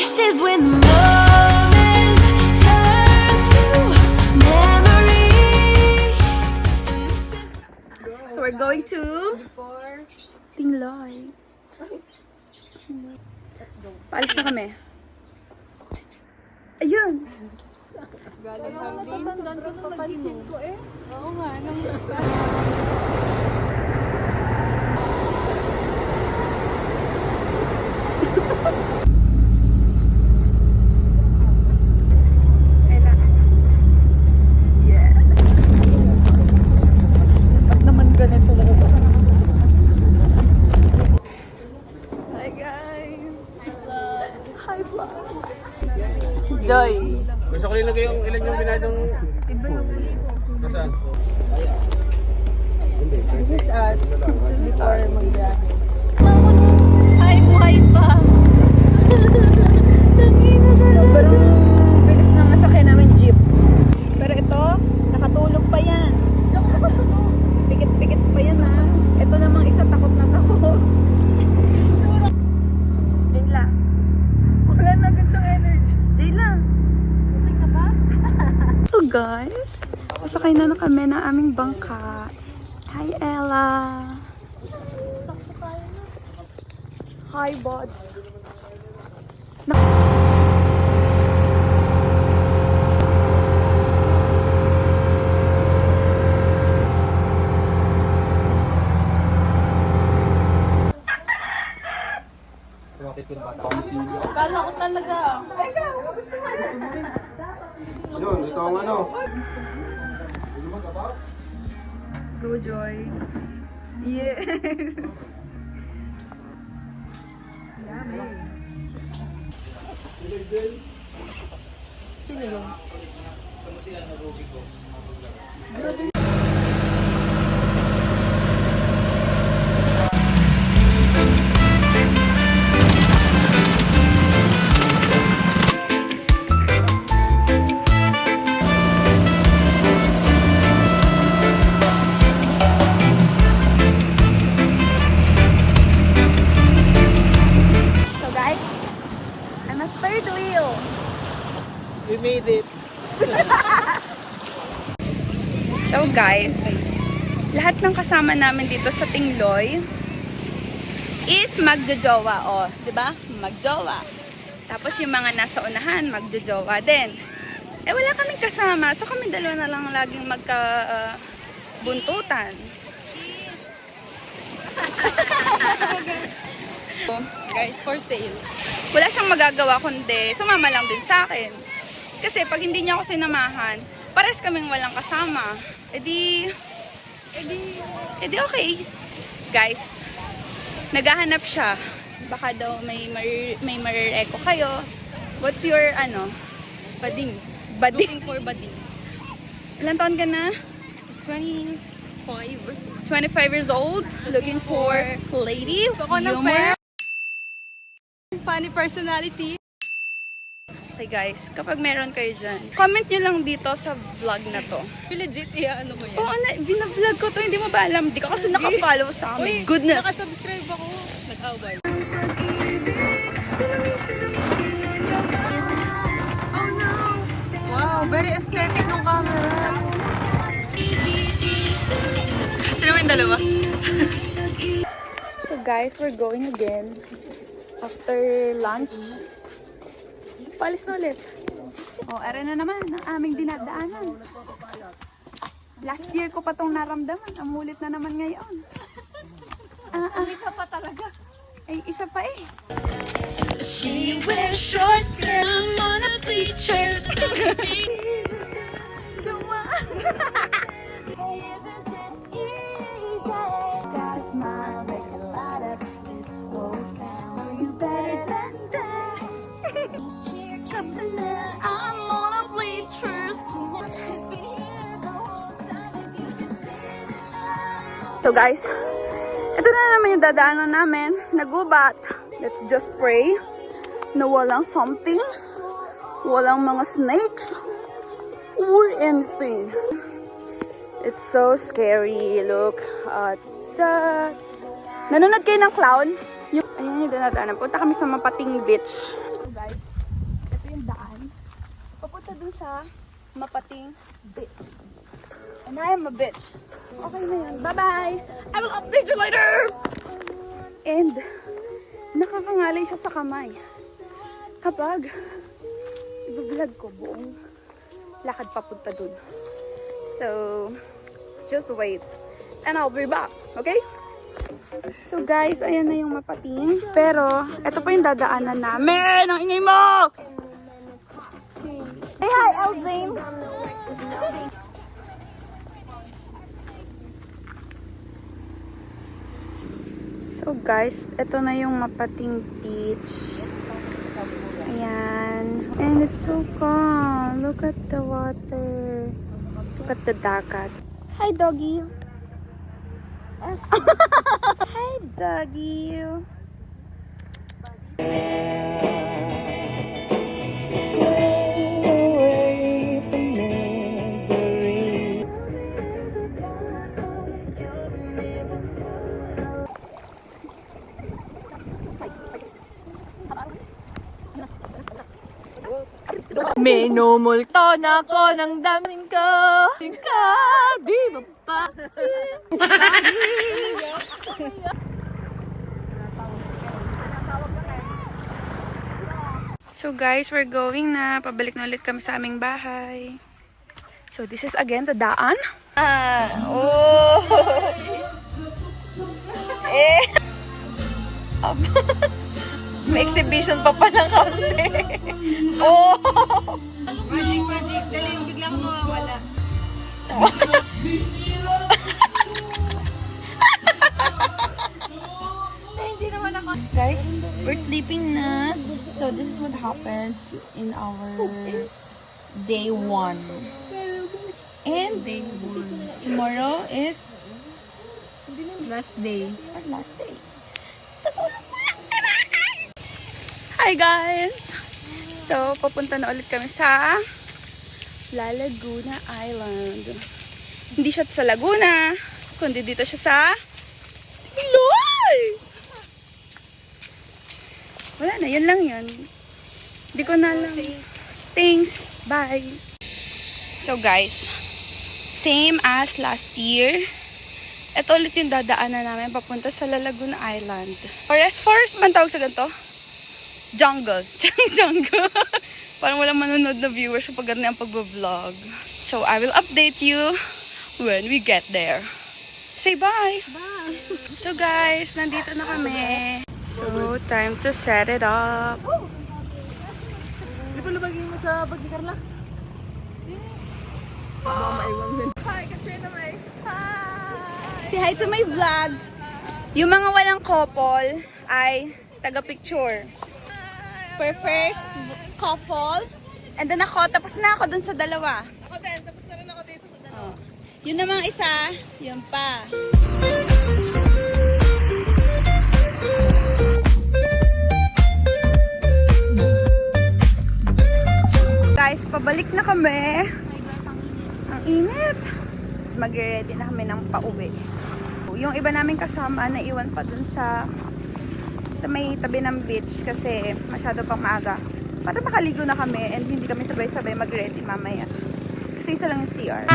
This is when the moments turn to memories. And this is So we're going to Tingloy. Paalis na kami. Ayun. Galing Hardin. Saan ko nung napansin ko eh? Oo nga. Nung... Yes. Ba't naman ganito lang ito? Hi guys. Hi vlog. Joy. Gusto ko nilagay yung ilan yung binadong... Nasaan? This is us. This is our magbiyahe. Ay, buhay pa! Sobrang bilis ng nasakyan namin jeep. Pero ito, nakatulog pa yan. Pikit-pikit pa yan ha. Ito namang isa takot na takot. Jayla. Wala na agad siyang energy. Jayla. Okay ka ba? So guys, pasakay na kami ng aming bangka. Hi Ella. Hi bods. Kala ko talaga. Yun, ito ang ano. Go Joy. Yes. Sino yun? So guys, I'm a third wheel. We made it. So guys, lahat ng kasama namin dito sa Tingloy is magjojowa. O, di ba? Magjowa. Tapos yung mga nasa unahan, magjojowa din. Eh wala kaming kasama. So kami dalawa na lang laging buntutan. So, guys, for sale. Wala siyang magagawa kundi sumama lang din sa akin. Kasi pag hindi niya ako sinamahan, pares kaming walang kasama. Edi okay. Guys, naghahanap siya. Baka daw may marireko kayo. What's your, bading? Looking for bading. Ilan taon ka na? 25. 25 years old? Looking for lady? Gusto ko ng Humor? Funny personality. Okay guys, kapag meron kayo dyan, comment nyo lang dito sa vlog na to. Legit, ano mo yan? Oo, binavlog ko to, hindi mo ba alam? Di ka kasi nakafollow sa amin. Goodness! Nakasubscribe ako. Nag-away. Wow, very aesthetic ng camera. Sino mo yung dalawa? So guys, we're going again. After lunch, palis na ulit. O, ara na naman ang aming dinadaanan. Last year ko pa itong naramdaman. Amulit na naman ngayon. Isa pa talaga. Ay, isa pa eh. she wears short skirt. I'm on a bleacher. Isn't this easy? Got a smile, make a light up this whole town. Are you better than that? Please cheer, Captain. I'm on a bleacher. It's been here the whole time. If you can feel it. So guys, ito na naman yung dadaanan namin. Nagubat. Let's just pray na walang something, walang mga snakes, or anything. It's so scary. Look at that. Nanonood kayo ng clown? Ayun yung dinadaanan. Punta kami sa Mapating Beach. So guys, yung daan. Papunta dun sa Mapating Beach. And I am a bitch. Okay na yan. Bye-bye! I will update you later! And, nakakangalay siya sa kamay. Kapag, i-vlog ko buong lakad papunta dun. So, just wait. And I'll be back. Okay? So guys, ayan na yung Mapating. Pero, ito pa yung dadaanan namin. Ang ingay mo! Say hi, Eljane! So guys, ito na yung Mapating Beach. Ayan. And it's so calm. Look at the water. Look at the dagat. Hi, doggy. Hi, doggy. Minumulto na ko ng daming ko. Ka, di ba pa? So guys, we're going na. Pabalik na ulit kami sa aming bahay. So this is again the daan. May exhibition pa pa ng kaunti. Magic. Dali yung biglang mawawala. Guys, we're sleeping na. So this is what happened in our day 1. And tomorrow is Last day. our last day. Hi guys! So, papunta na ulit kami sa La Laguna Island. Hindi siya sa Laguna, kundi dito siya sa Iloy! Wala na, yun lang yun. Hindi ko na alam. Thanks! Bye! So guys, same as last year. Ito ulit yung dadaanan namin papunta sa La Laguna Island. Forest man tawag sa ganito? Jungle. Jungle. Parang walang manonood na viewers sa pag ganyan ang pag-vlog. So, I will update you when we get there. Say bye! Bye! So guys, nandito na kami. So, time to set it up. Di ba lumagay mo sa bag ni Carla? Hi, Katrina May. Hi! Say hi to my vlog. Yung mga walang couple ay taga-picture. For first couple. And then ako, tapos na ako dun sa dalawa. Ako din, tapos na rin ako dito sa dalawa. Oh. Yun namang isa, yun pa. Guys, pabalik na kami. Ang init. Mag-ready na kami ng pauwi. Yung iba namin kasama, naiwan pa dun sa may tabi ng beach kasi masyado pang maaga. Para makaligo na kami and hindi kami sabay-sabay mag-ready mamaya. Kasi isa lang yung CR.